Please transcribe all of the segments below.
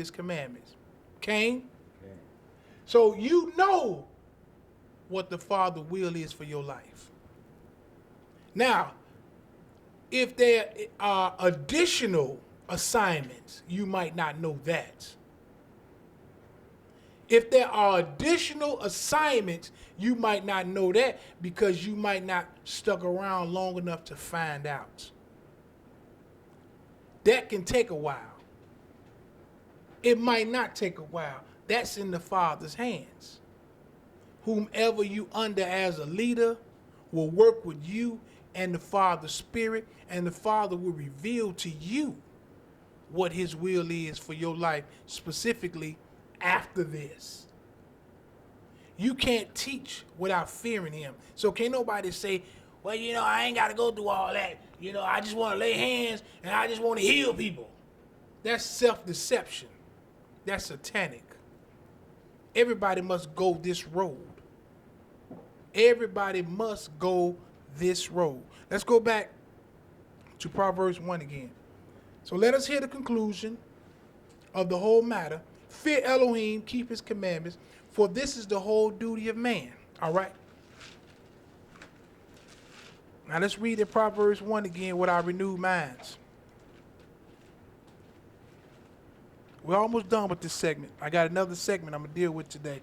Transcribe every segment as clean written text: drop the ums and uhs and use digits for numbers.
his commandments. Cain? Okay. So you know what the Father's will is for your life. Now, if there are additional assignments, you might not know that. If there are additional assignments, you might not know that because you might not stuck around long enough to find out. That can take a while. It might not take a while. That's in the Father's hands. Whomever you under as a leader will work with you and the Father's Spirit, and the Father will reveal to you what his will is for your life, specifically after this. You can't teach without fearing him. So can't nobody say, well, I ain't got to go through all that. I just want to lay hands and I just want to heal people. That's self-deception. That's satanic. Everybody must go this road. Everybody must go this road. Let's go back to Proverbs 1 again. So let us hear the conclusion of the whole matter. Fear Elohim, keep his commandments, for this is the whole duty of man. All right? Now let's read in Proverbs 1 again with our renewed minds. We're almost done with this segment. I got another segment I'm going to deal with today.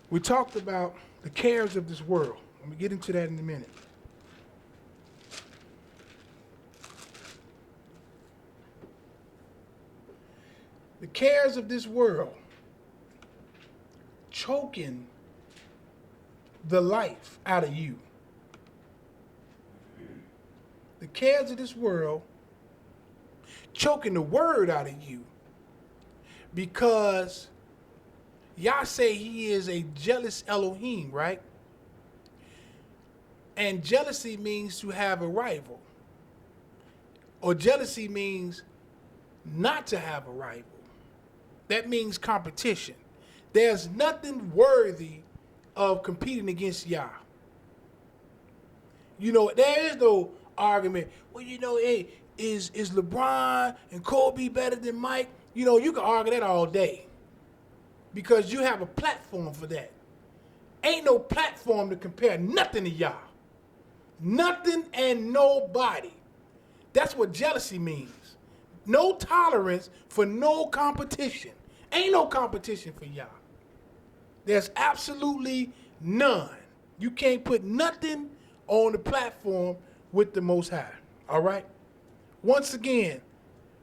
We talked about the cares of this world. I'm going to get into that in a minute. The cares of this world choking the life out of you. The cares of this world choking the word out of you because Yah say he is a jealous Elohim, right? And jealousy means to have a rival. Or jealousy means not to have a rival. That means competition. There's nothing worthy of competing against Yah. There is no argument. Well, hey, is LeBron and Kobe better than Mike? You can argue that all day. Because you have a platform for that. Ain't no platform to compare nothing to Yah. Nothing and nobody. That's what jealousy means. No tolerance for no competition. Ain't no competition for Yah. There's absolutely none. You can't put nothing on the platform with the Most High. All right? Once again,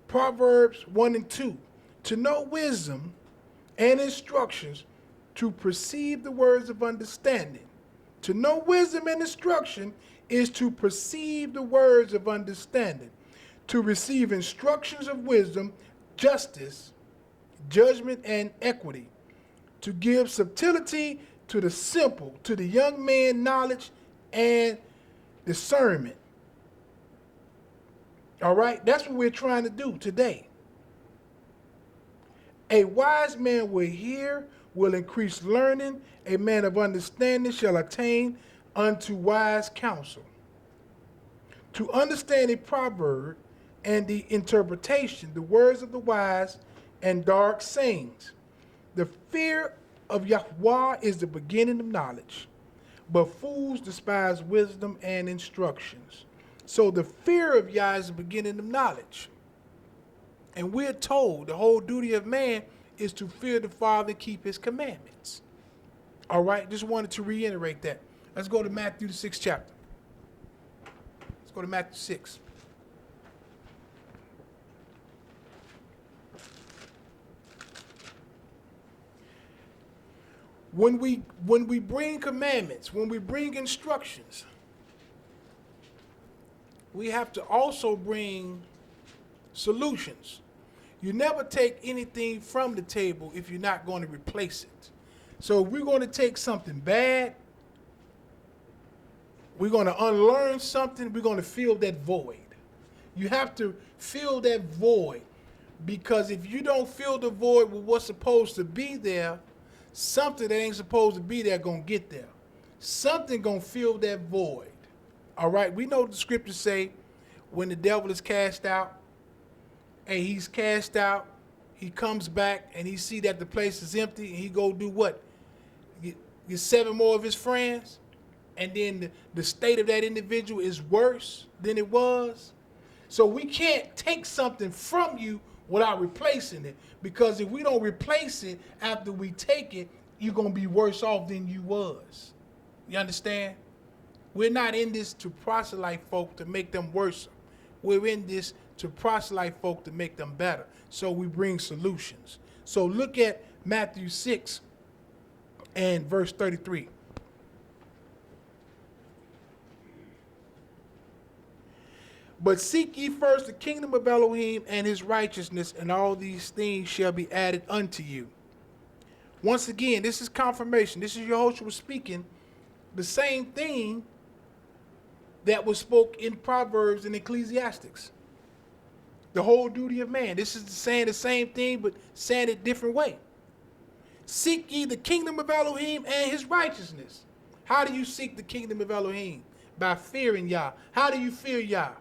Proverbs 1 and 2. To know wisdom and instructions, to perceive the words of understanding. To know wisdom and instruction is to perceive the words of understanding. To receive instructions of wisdom, justice, judgment, and equity. To give subtlety to the simple, to the young man knowledge and discernment. All right? That's what we're trying to do today. A wise man will hear, will increase learning. A man of understanding shall attain unto wise counsel. To understand a proverb and the interpretation, the words of the wise and dark sayings. The fear of YHWH is the beginning of knowledge, but fools despise wisdom and instructions. So the fear of Yah is the beginning of knowledge. And we're told the whole duty of man is to fear the Father and keep his commandments. All right, just wanted to reiterate that. Let's go to Matthew, the 6th chapter. Let's go to Matthew 6. When we bring commandments, when we bring instructions, we have to also bring solutions. You never take anything from the table if you're not going to replace it. So if we're going to take something bad, we're going to unlearn something, we're going to fill that void. You have to fill that void, because if you don't fill the void with what's supposed to be there, something that ain't supposed to be there going to get there. Something going to fill that void. All right, we know the scriptures say when the devil is cast out, and he's cast out, he comes back and he see that the place is empty, and he go do what? Get 7 more of his friends, and then the state of that individual is worse than it was. So we can't take something from you without replacing it, because if we don't replace it after we take it, you're going to be worse off than you was. You understand? We're not in this to proselyte folk to make them worse. We're in this to proselyte folk to make them better. So we bring solutions. So look at Matthew 6 and verse 33. But seek ye first the kingdom of Elohim and his righteousness, and all these things shall be added unto you. Once again, this is confirmation. This is YAHOSHUA speaking the same thing that was spoke in Proverbs and Ecclesiastics. The whole duty of man. This is saying the same thing, but saying it a different way. Seek ye the kingdom of Elohim and his righteousness. How do you seek the kingdom of Elohim? By fearing Yah. How do you fear Yah?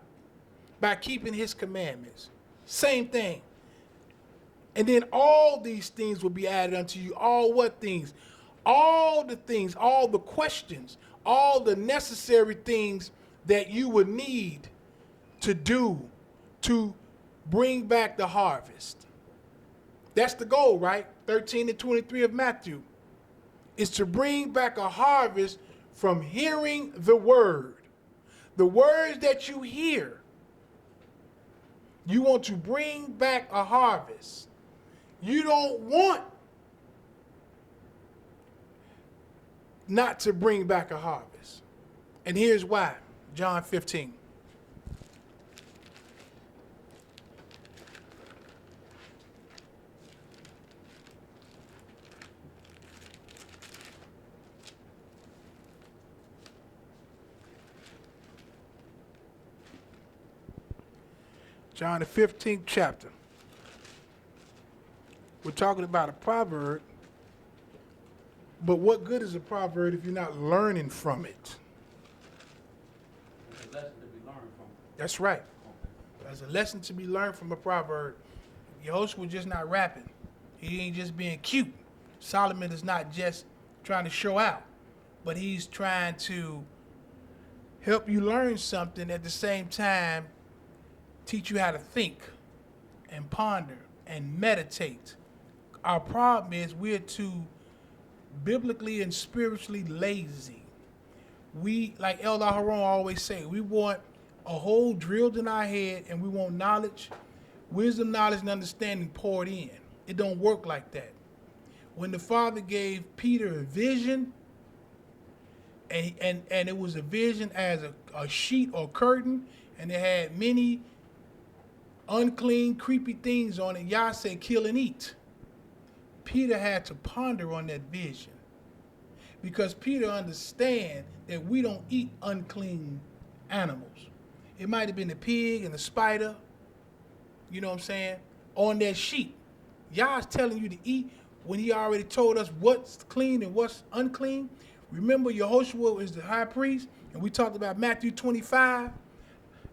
By keeping his commandments. Same thing. And then all these things will be added unto you. All what things? All the things, all the questions, all the necessary things that you would need to do to bring back the harvest. That's the goal, right? 13 and 23 of Matthew is to bring back a harvest from hearing the word. The words that you hear, you want to bring back a harvest. You don't want not to bring back a harvest. And here's why. John 15. John the 15th chapter. We're talking about a proverb, but what good is a proverb if you're not learning from it? There's a lesson to be learned from. That's right. There's a lesson to be learned from a proverb. YAHOSHUA was just not rapping. He ain't just being cute. Solomon is not just trying to show out, but he's trying to help you learn something, at the same time teach you how to think and ponder and meditate. Our problem is we're too biblically and spiritually lazy. We, like Elder Haron always say, we want a hole drilled in our head, and we want knowledge, wisdom, knowledge, and understanding poured in. It don't work like that. When the Father gave Peter a vision, and it was a vision as a sheet or curtain, and it had many unclean, creepy things on it, Yah said, kill and eat. Peter had to ponder on that vision, because Peter understand that we don't eat unclean animals. It might have been the pig and the spider, you know what I'm saying, on that sheet. Yah's telling you to eat when he already told us what's clean and what's unclean. Remember, YAHOSHUA is the high priest, and we talked about Matthew 25,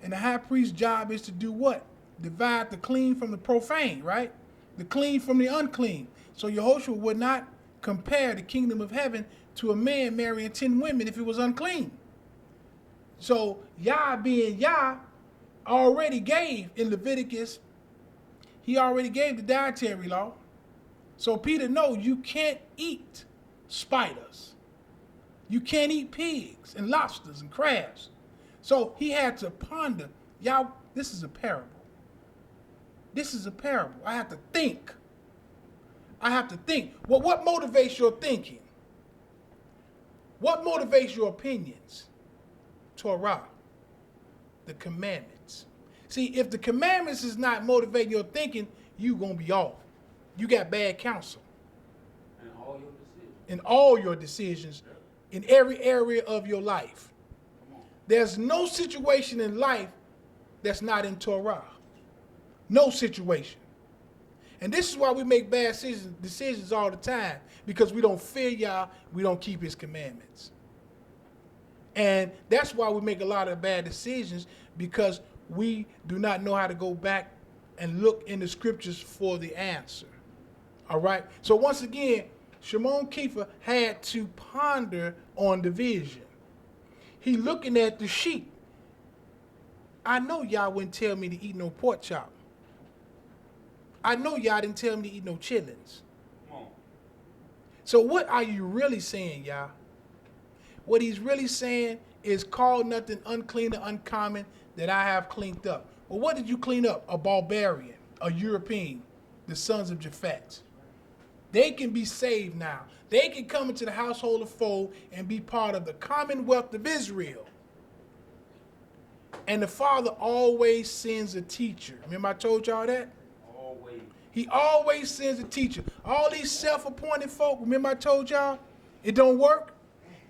and the high priest's job is to do what? Divide the clean from the profane, right? The clean from the unclean. So YAHOSHUA would not compare the kingdom of heaven to a man marrying 10 women if it was unclean. So Yah, being Yah, already gave in Leviticus, he already gave the dietary law. So Peter knows you can't eat spiders. You can't eat pigs and lobsters and crabs. So he had to ponder, Yah, this is a parable. This is a parable. I have to think. Well, what motivates your thinking? What motivates your opinions? Torah, the commandments. See, if the commandments is not motivating your thinking, you going to be off. You got bad counsel. And all your decisions. In all your decisions, in every area of your life. There's no situation in life that's not in Torah. No situation. And this is why we make bad decisions all the time, because we don't fear Yah, we don't keep his commandments. And that's why we make a lot of bad decisions, because we do not know how to go back and look in the scriptures for the answer. All right? So once again, Shimon Keefer had to ponder on the vision. He looking at the sheep. I know y'all wouldn't tell me to eat no pork chop. I know y'all didn't tell me to eat no chitlins. Come on. So what are you really saying, y'all? What he's really saying is, call nothing unclean or uncommon that I have cleaned up. Well, what did you clean up? A barbarian, a European, the sons of Japhet. They can be saved now. They can come into the household of fold and be part of the commonwealth of Israel. And the Father always sends a teacher. Remember I told y'all that? Always. He always sends a teacher. All these self-appointed folk, remember I told y'all, it don't work?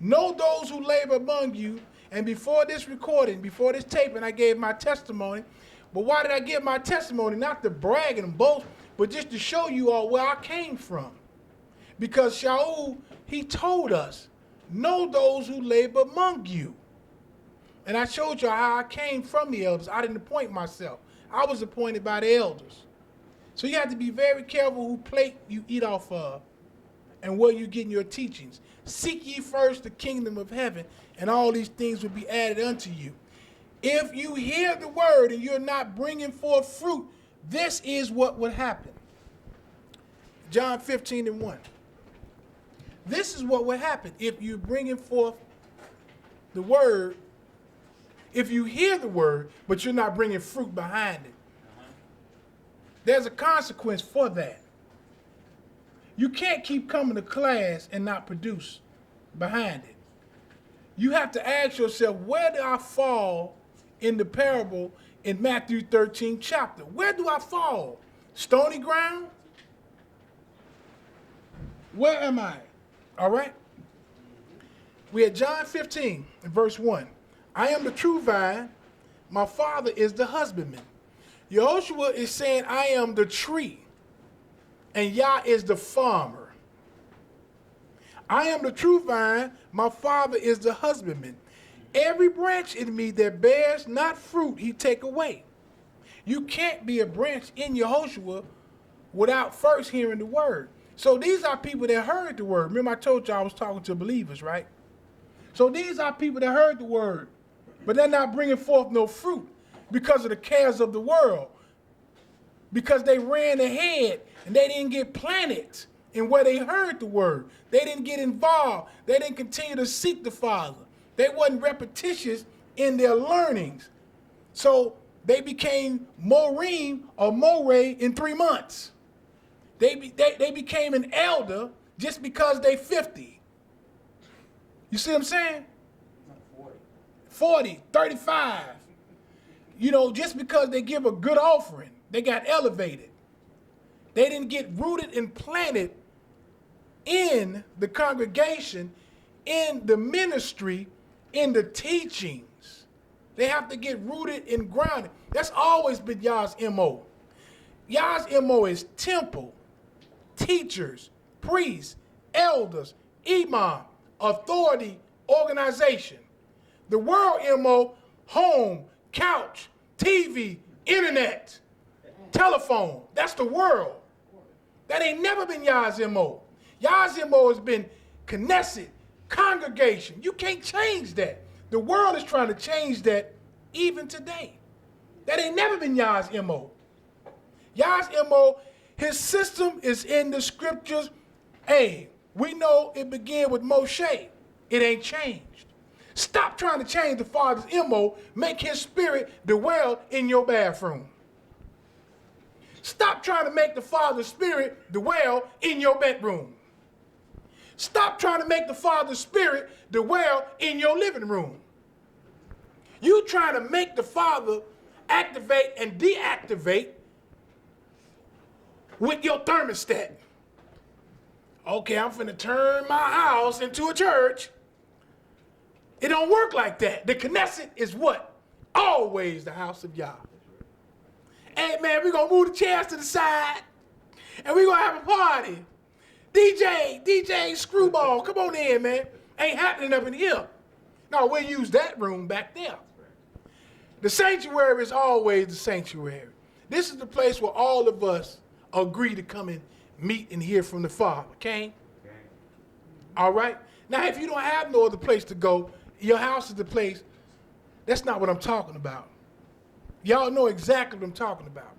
Know those who labor among you. And before this recording, before this taping, I gave my testimony. But why did I give my testimony? Not to brag and boast, but just to show you all where I came from. Because Shaul, he told us, know those who labor among you. And I showed you how I came from the elders. I didn't appoint myself. I was appointed by the elders. So you have to be very careful who plate you eat off of and where you're getting your teachings. Seek ye first the kingdom of heaven, and all these things will be added unto you. If you hear the word and you're not bringing forth fruit, this is what would happen. John 15:1. This is what would happen if you're bringing forth the word. If you hear the word, but you're not bringing fruit behind it. There's a consequence for that. You can't keep coming to class and not produce behind it. You have to ask yourself, where do I fall in the parable in Matthew 13 chapter? Where do I fall? Stony ground? Where am I? All right? We had John 15 and verse 1. I am the true vine. My Father is the husbandman. YAHOSHUA is saying, I am the tree, and Yah is the farmer. I am the true vine. My Father is the husbandman. Every branch in me that bears not fruit, he take away. You can't be a branch in YAHOSHUA without first hearing the word. So these are people that heard the word. Remember I told you I was talking to believers, right? So these are people that heard the word, but they're not bringing forth no fruit because of the cares of the world, because they ran ahead and they didn't get planted in where they heard the word. They didn't get involved. They didn't continue to seek the Father. They wasn't repetitious in their learnings. So they became Morim or Moray in 3 months. They became an elder just because they 50. You see what I'm saying? 40, 35. You know, just because they give a good offering, they got elevated. They didn't get rooted and planted in the congregation, in the ministry, in the teachings. They have to get rooted and grounded. That's always been Yah's MO. Yah's MO is temple, teachers, priests, elders, imam, authority, organization. The world MO, home, couch, TV, internet, telephone. That's the world. That ain't never been Yah's MO. Yah's MO has been Knesset, congregation. You can't change that. The world is trying to change that even today. That ain't never been Yah's MO. Yah's MO, his system is in the scriptures. Hey, we know it began with Moshe. It ain't changed. Stop trying to change the Father's MO. Make his spirit dwell in your bathroom. Stop trying to make the Father's spirit dwell in your bedroom. Stop trying to make the Father's spirit dwell in your living room. You trying to make the Father activate and deactivate with your thermostat. Okay, I'm finna turn my house into a church. It don't work like that. The Knesset is what? Always the house of Yah. Hey man, we're gonna move the chairs to the side and we're gonna have a party. DJ Screwball, come on in, man. Ain't happening up in here. No, we'll use that room back there. The sanctuary is always the sanctuary. This is the place where all of us agree to come and meet and hear from the Father. Okay? All right? Now, if you don't have no other place to go, your house is the place. That's not what I'm talking about. Y'all know exactly what I'm talking about.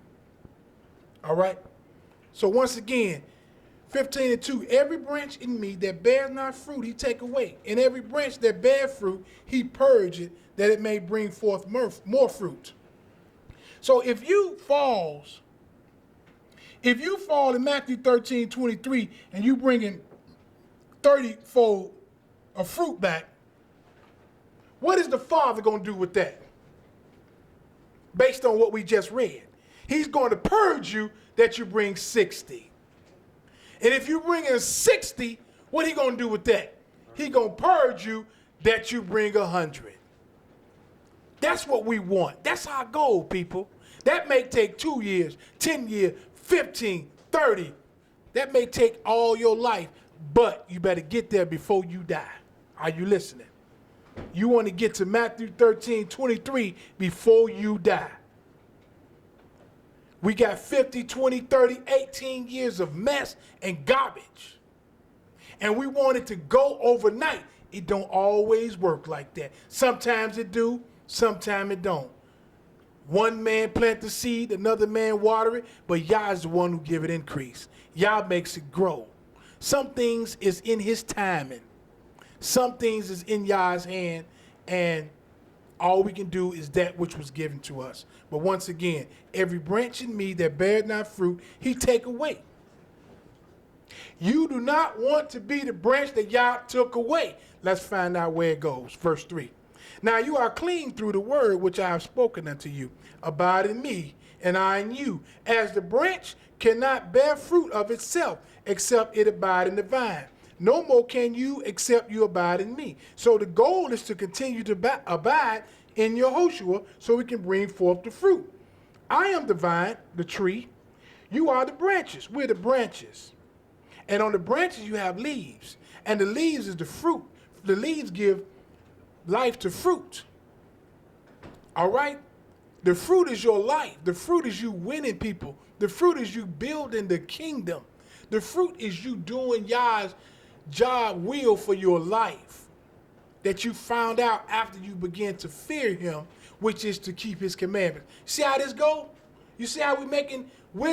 All right? So once again, 15:2, every branch in me that bears not fruit, he take away. And every branch that bears fruit, he purge it, that it may bring forth more fruit. So if you fall in Matthew 13:23, and you bring in 30-fold of fruit back, what is the Father going to do with that? Based on what we just read. He's going to purge you that you bring 60. And if you bring in 60, what he going to do with that? He going to purge you that you bring 100. That's what we want. That's our goal, people. That may take 2 years, 10 years, 15, 30. That may take all your life, but you better get there before you die. Are you listening? You want to get to Matthew 13:23 before you die. We got 50, 20, 30, 18 years of mess and garbage. And we want it to go overnight. It don't always work like that. Sometimes it do, sometimes it don't. One man plant the seed, another man water it, but Yah is the one who give it increase. Yah makes it grow. Some things is in his timing. Some things is in Yah's hand, and all we can do is that which was given to us. But once again, every branch in me that bears not fruit, he take away. You do not want to be the branch that Yah took away. Let's find out where it goes. Verse 3. Now you are clean through the word which I have spoken unto you. Abide in me, and I in you. As the branch cannot bear fruit of itself, except it abide in the vine. No more can you except you abide in me. So the goal is to continue to abide in YAHOSHUA so we can bring forth the fruit. I am the vine, the tree. You are the branches. We're the branches. And on the branches you have leaves. And the leaves is the fruit. The leaves give life to fruit. All right? The fruit is your life. The fruit is you winning people. The fruit is you building the kingdom. The fruit is you doing Yah's job will for your life that you found out after you began to fear him, which is to keep his commandments. See how this go? You see how we making